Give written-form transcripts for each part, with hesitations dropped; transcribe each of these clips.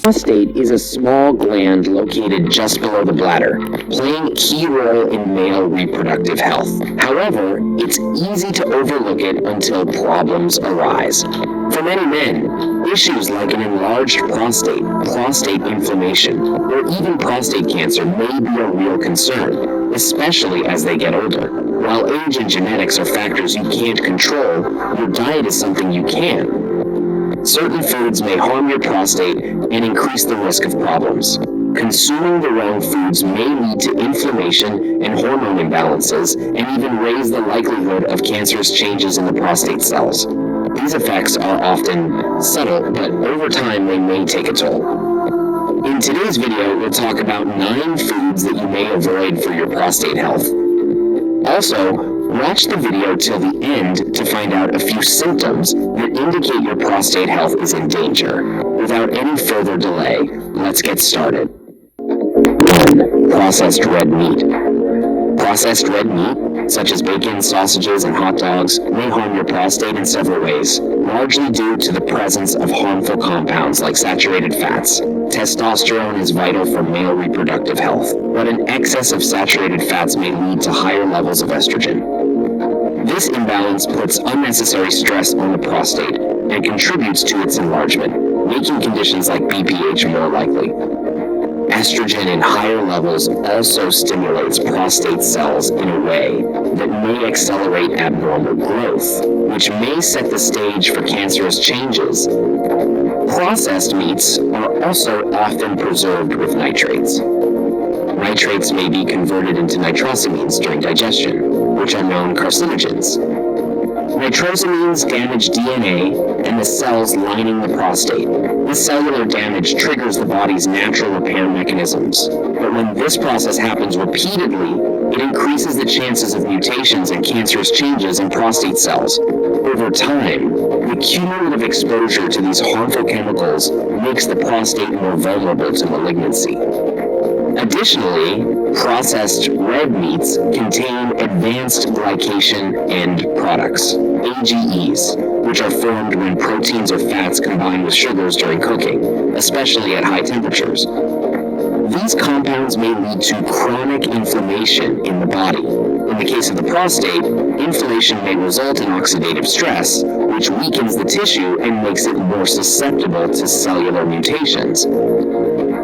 prostate is a small gland located just below the bladder, playing a key role in male reproductive health. However, it's easy to overlook it until problems arise. For many men, issues like an enlarged prostate, prostate inflammation, or even prostate cancer may be a real concern, especially as they get older. While age and genetics are factors you can't control, your diet is something you can. Certain foods may harm your prostate and increase the risk of problems. Consuming the wrong foods may lead to inflammation and hormone imbalances, and even raise the likelihood of cancerous changes in the prostate cells. These effects are often subtle, but over time they may take a toll. In today's video, we'll talk about 9 foods that you may avoid for your prostate health. Also, watch the video till the end to find out a few symptoms that indicate your prostate health is in danger. Without any further delay, let's get started. 1. Processed red meat. Processed red meat, such as bacon, sausages, and hot dogs, may harm your prostate in several ways, largely due to the presence of harmful compounds like saturated fats. Testosterone is vital for male reproductive health, but an excess of saturated fats may lead to higher levels of estrogen. This imbalance puts unnecessary stress on the prostate and contributes to its enlargement, making conditions like BPH more likely. Estrogen in higher levels also stimulates prostate cells in a way that may accelerate abnormal growth, which may set the stage for cancerous changes. Processed meats are also often preserved with nitrates. Nitrates may be converted into nitrosamines during digestion, which are known carcinogens. Nitrosamines damage DNA and the cells lining the prostate. This cellular damage triggers the body's natural repair mechanisms. But when this process happens repeatedly, it increases the chances of mutations and cancerous changes in prostate cells. Over time, the cumulative exposure to these harmful chemicals makes the prostate more vulnerable to malignancy. Additionally, processed red meats contain advanced glycation end products, AGEs, which are formed when proteins or fats combine with sugars during cooking, especially at high temperatures. These compounds may lead to chronic inflammation in the body. In the case of the prostate, inflammation may result in oxidative stress, which weakens the tissue and makes it more susceptible to cellular mutations.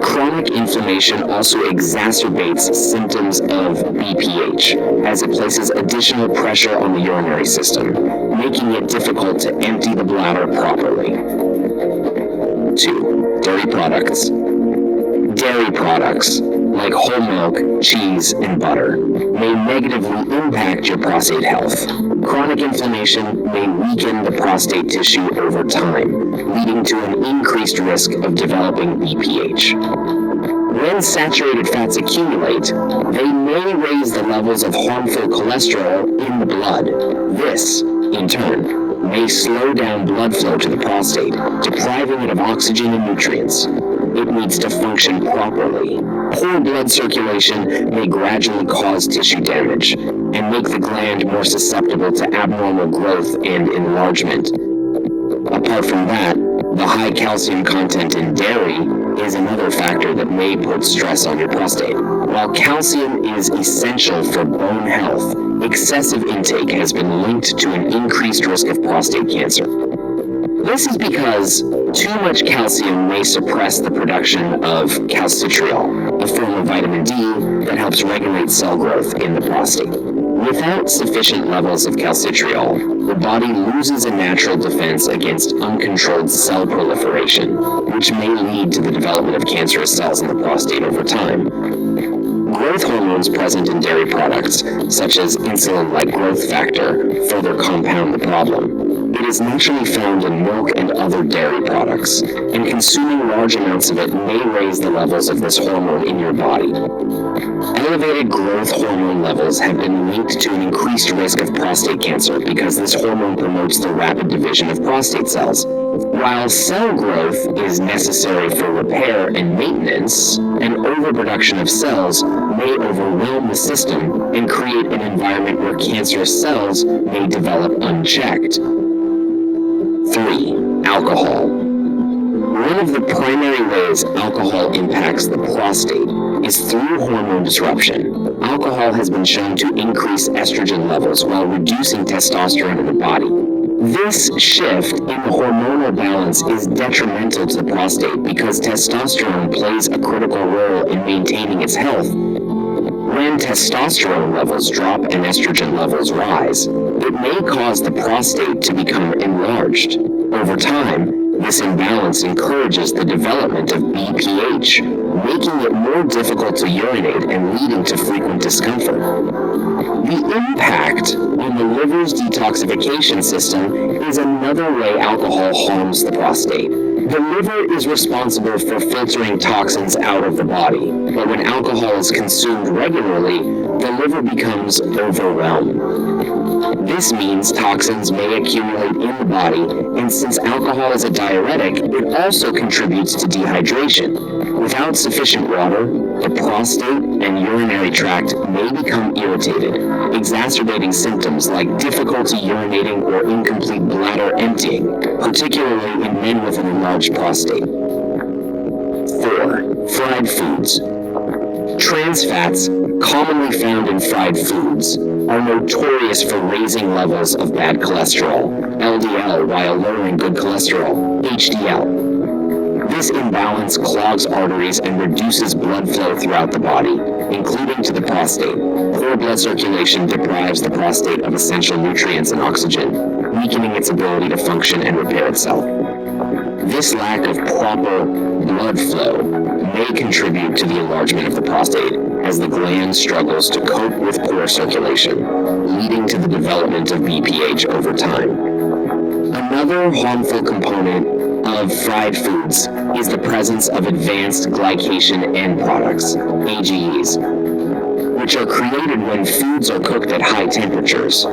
Chronic inflammation also exacerbates symptoms of BPH, as it places additional pressure on the urinary system, making it difficult to empty the bladder properly. 2. Dairy products. Dairy products, like whole milk, cheese, and butter, may negatively impact your prostate health. Chronic inflammation may weaken the prostate tissue over time, leading to an increased risk of developing BPH. When saturated fats accumulate, they may raise the levels of harmful cholesterol in the blood. This, in turn, may slow down blood flow to the prostate, depriving it of oxygen and nutrients. It needs to function properly. Poor blood circulation may gradually cause tissue damage and make the gland more susceptible to abnormal growth and enlargement. Apart from that, the high calcium content in dairy is another factor that may put stress on your prostate. While calcium is essential for bone health, excessive intake has been linked to an increased risk of prostate cancer. This is because too much calcium may suppress the production of calcitriol, a form of vitamin D that helps regulate cell growth in the prostate. Without sufficient levels of calcitriol, the body loses a natural defense against uncontrolled cell proliferation, which may lead to the development of cancerous cells in the prostate over time. Growth hormones present in dairy products, such as insulin-like growth factor, further compound the problem. It is naturally found in milk and other dairy products, and consuming large amounts of it may raise the levels of this hormone in your body. Elevated growth hormone levels have been linked to an increased risk of prostate cancer because this hormone promotes the rapid division of prostate cells. While cell growth is necessary for repair and maintenance, an overproduction of cells may overwhelm the system and create an environment where cancerous cells may develop unchecked. 3. Alcohol. One of the primary ways alcohol impacts the prostate is through hormone disruption. Alcohol has been shown to increase estrogen levels while reducing testosterone in the body. This shift in the hormonal balance is detrimental to the prostate because testosterone plays a critical role in maintaining its health. When testosterone levels drop and estrogen levels rise, it may cause the prostate to become enlarged. Over time, this imbalance encourages the development of BPH, making it more difficult to urinate and leading to frequent discomfort. The impact on the liver's detoxification system is another way alcohol harms the prostate. The liver is responsible for filtering toxins out of the body, but when alcohol is consumed regularly, the liver becomes overwhelmed. This means toxins may accumulate in the body, and since alcohol is a diuretic, it also contributes to dehydration. Without sufficient water, the prostate and urinary tract may become irritated, exacerbating symptoms like difficulty urinating or incomplete bladder emptying, particularly in men with an enlarged prostate. 4. Fried foods. Trans fats, commonly found in fried foods, are notorious for raising levels of bad cholesterol, LDL, while lowering good cholesterol, HDL. This imbalance clogs arteries and reduces blood flow throughout the body, including to the prostate. Poor blood circulation deprives the prostate of essential nutrients and oxygen, weakening its ability to function and repair itself. This lack of proper blood flow may contribute to the enlargement of the prostate as the gland struggles to cope with poor circulation, leading to the development of BPH over time. Another harmful component of fried foods is the presence of advanced glycation end products, AGEs, which are created when foods are cooked at high temperatures.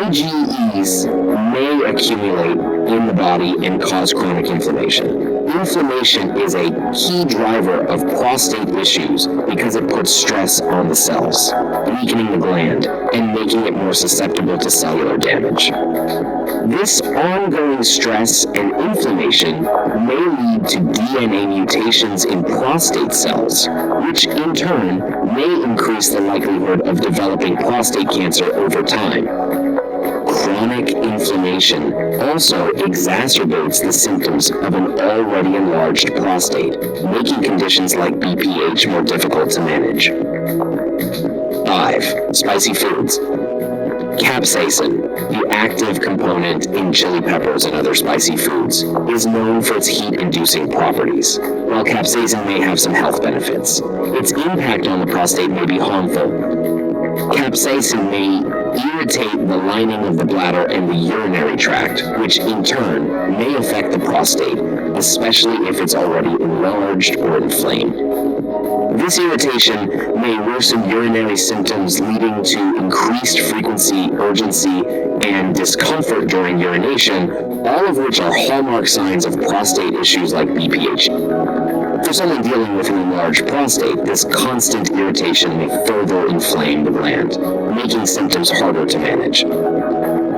AGEs may accumulate in the body and cause chronic inflammation. Inflammation is a key driver of prostate issues because it puts stress on the cells, weakening the gland and making it more susceptible to cellular damage. This ongoing stress and inflammation may lead to DNA mutations in prostate cells, which in turn may increase the likelihood of developing prostate cancer over time. Chronic inflammation also exacerbates the symptoms of an already enlarged prostate, making conditions like BPH more difficult to manage. 5. Spicy foods. Capsaicin, the active component in chili peppers and other spicy foods, is known for its heat-inducing properties. While capsaicin may have some health benefits, its impact on the prostate may be harmful. Capsaicin may irritate the lining of the bladder and the urinary tract, which in turn may affect the prostate, especially if it's already enlarged or inflamed. This irritation may worsen urinary symptoms, leading to increased frequency, urgency, and discomfort during urination, all of which are hallmark signs of prostate issues like BPH. For someone dealing with an enlarged prostate, this constant irritation may further inflame the gland, making symptoms harder to manage.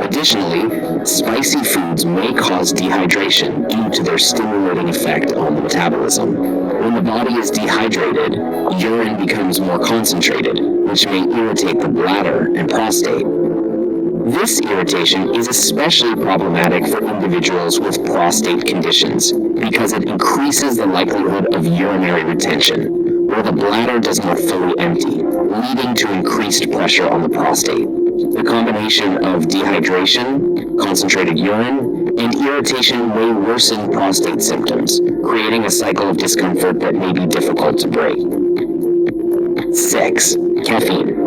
Additionally, spicy foods may cause dehydration due to their stimulating effect on the metabolism. When the body is dehydrated, urine becomes more concentrated, which may irritate the bladder and prostate. This irritation is especially problematic for individuals with prostate conditions because it increases the likelihood of urinary retention, where the bladder does not fully empty, leading to increased pressure on the prostate. The combination of dehydration, concentrated urine, and irritation may worsen prostate symptoms, creating a cycle of discomfort that may be difficult to break. 6. Caffeine.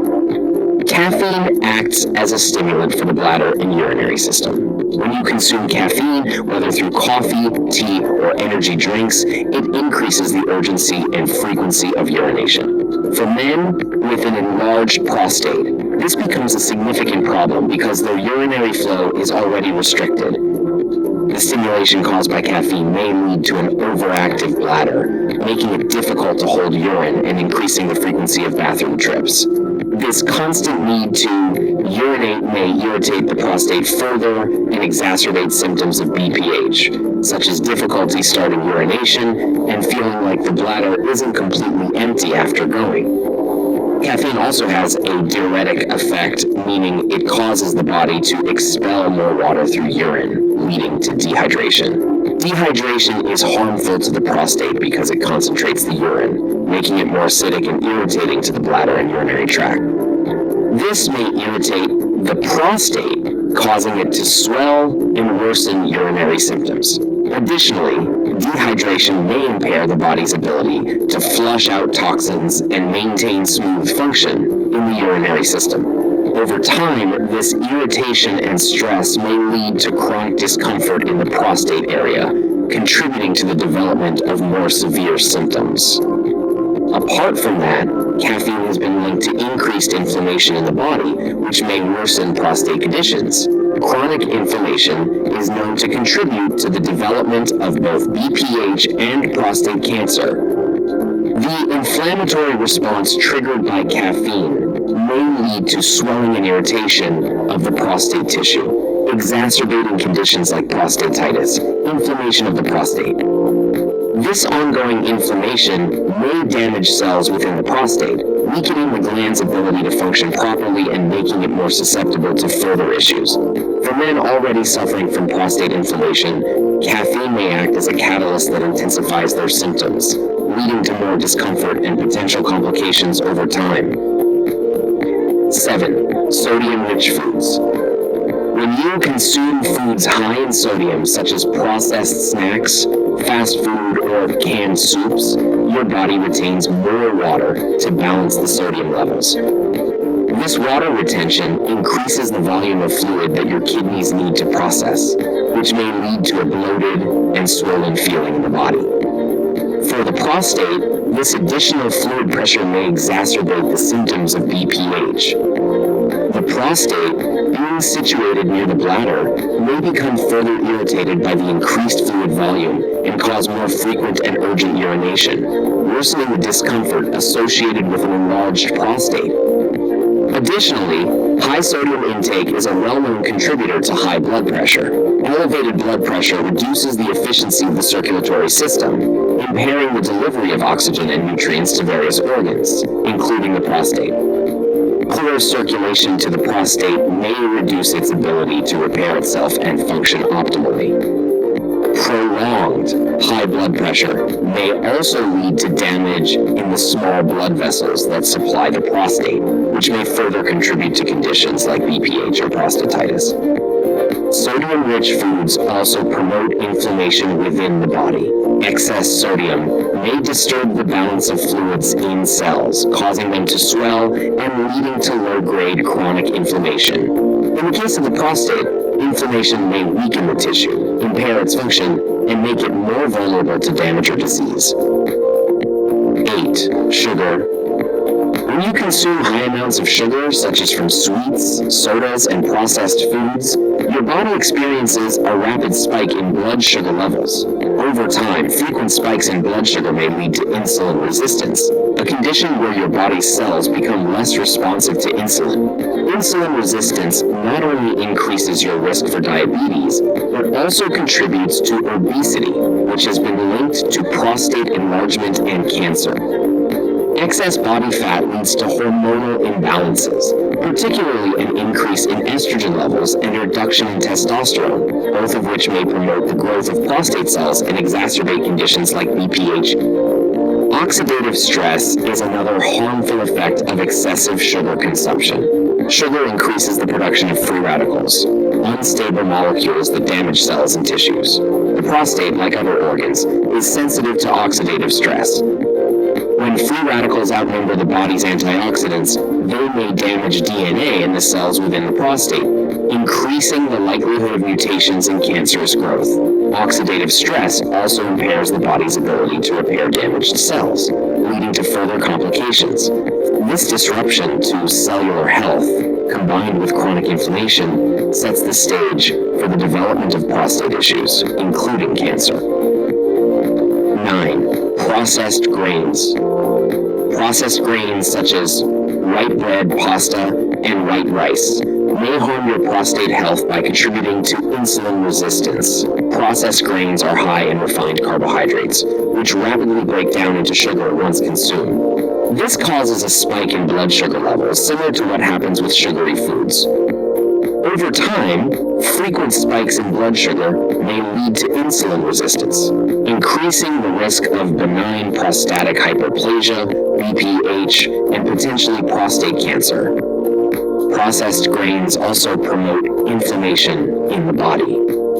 Caffeine acts as a stimulant for the bladder and urinary system. When you consume caffeine, whether through coffee, tea, or energy drinks, it increases the urgency and frequency of urination. For men with an enlarged prostate, this becomes a significant problem because their urinary flow is already restricted. The stimulation caused by caffeine may lead to an overactive bladder, making it difficult to hold urine and increasing the frequency of bathroom trips. This constant need to urinate may irritate the prostate further and exacerbate symptoms of BPH, such as difficulty starting urination and feeling like the bladder isn't completely empty after going. Caffeine also has a diuretic effect, meaning it causes the body to expel more water through urine, leading to dehydration. Dehydration is harmful to the prostate because it concentrates the urine, making it more acidic and irritating to the bladder and urinary tract. This may irritate the prostate, causing it to swell and worsen urinary symptoms. Additionally, dehydration may impair the body's ability to flush out toxins and maintain smooth function in the urinary system. Over time, this irritation and stress may lead to chronic discomfort in the prostate area, contributing to the development of more severe symptoms. Apart from that, caffeine has been linked to increased inflammation in the body, which may worsen prostate conditions. Chronic inflammation is known to contribute to the development of both BPH and prostate cancer. The inflammatory response triggered by caffeine may lead to swelling and irritation of the prostate tissue, exacerbating conditions like prostatitis, inflammation of the prostate. This ongoing inflammation may damage cells within the prostate, weakening the gland's ability to function properly and making it more susceptible to further issues. For men already suffering from prostate inflammation, caffeine may act as a catalyst that intensifies their symptoms, leading to more discomfort and potential complications over time. 7. Sodium-rich foods. When you consume foods high in sodium, such as processed snacks, fast food, or canned soups, your body retains more water to balance the sodium levels. This water retention increases the volume of fluid that your kidneys need to process, which may lead to a bloated and swollen feeling in the body. For the prostate, this additional fluid pressure may exacerbate the symptoms of BPH. The prostate, being situated near the bladder, may become further irritated by the increased fluid volume and cause more frequent and urgent urination, worsening the discomfort associated with an enlarged prostate. Additionally, high sodium intake is a well-known contributor to high blood pressure. Elevated blood pressure reduces the efficiency of the circulatory system, impairing the delivery of oxygen and nutrients to various organs, including the prostate. Poor circulation to the prostate may reduce its ability to repair itself and function optimally. Prolonged high blood pressure may also lead to damage in the small blood vessels that supply the prostate, which may further contribute to conditions like BPH or prostatitis. Sodium-rich foods also promote inflammation within the body. Excess sodium may disturb the balance of fluids in cells, causing them to swell and leading to low-grade chronic inflammation. In the case of the prostate, inflammation may weaken the tissue, impair its function, and make it more vulnerable to damage or disease. 8. Sugar. When you consume high amounts of sugar, such as from sweets, sodas, and processed foods, your body experiences a rapid spike in blood sugar levels. Over time, frequent spikes in blood sugar may lead to insulin resistance, a condition where your body's cells become less responsive to insulin. Insulin resistance not only increases your risk for diabetes, but also contributes to obesity, which has been linked to prostate enlargement and cancer. Excess body fat leads to hormonal imbalances, particularly an increase in estrogen levels and a reduction in testosterone, both of which may promote the growth of prostate cells and exacerbate conditions like BPH. Oxidative stress is another harmful effect of excessive sugar consumption. Sugar increases the production of free radicals, unstable molecules that damage cells and tissues. The prostate, like other organs, is sensitive to oxidative stress. When free radicals outnumber the body's antioxidants, they may damage DNA in the cells within the prostate, increasing the likelihood of mutations and cancerous growth. Oxidative stress also impairs the body's ability to repair damaged cells, leading to further complications. This disruption to cellular health, combined with chronic inflammation, sets the stage for the development of prostate issues, including cancer. 9. Processed grains. Processed grains such as white bread, pasta, and white rice may harm your prostate health by contributing to insulin resistance. Processed grains are high in refined carbohydrates, which rapidly break down into sugar once consumed. This causes a spike in blood sugar levels, similar to what happens with sugary foods. Over time, frequent spikes in blood sugar may lead to insulin resistance, increasing the risk of benign prostatic hyperplasia, BPH, and potentially prostate cancer. Processed grains also promote inflammation in the body.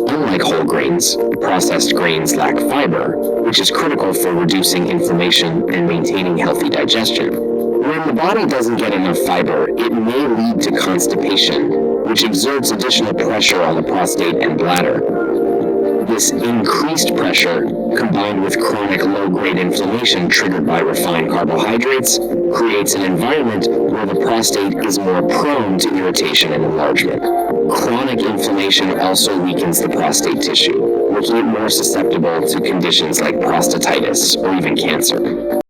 Unlike whole grains, processed grains lack fiber, which is critical for reducing inflammation and maintaining healthy digestion. When the body doesn't get enough fiber, it may lead to constipation, which exerts additional pressure on the prostate and bladder. This increased pressure, combined with chronic low-grade inflammation triggered by refined carbohydrates, creates an environment where the prostate is more prone to irritation and enlargement. Chronic inflammation also weakens the prostate tissue, making it more susceptible to conditions like prostatitis or even cancer.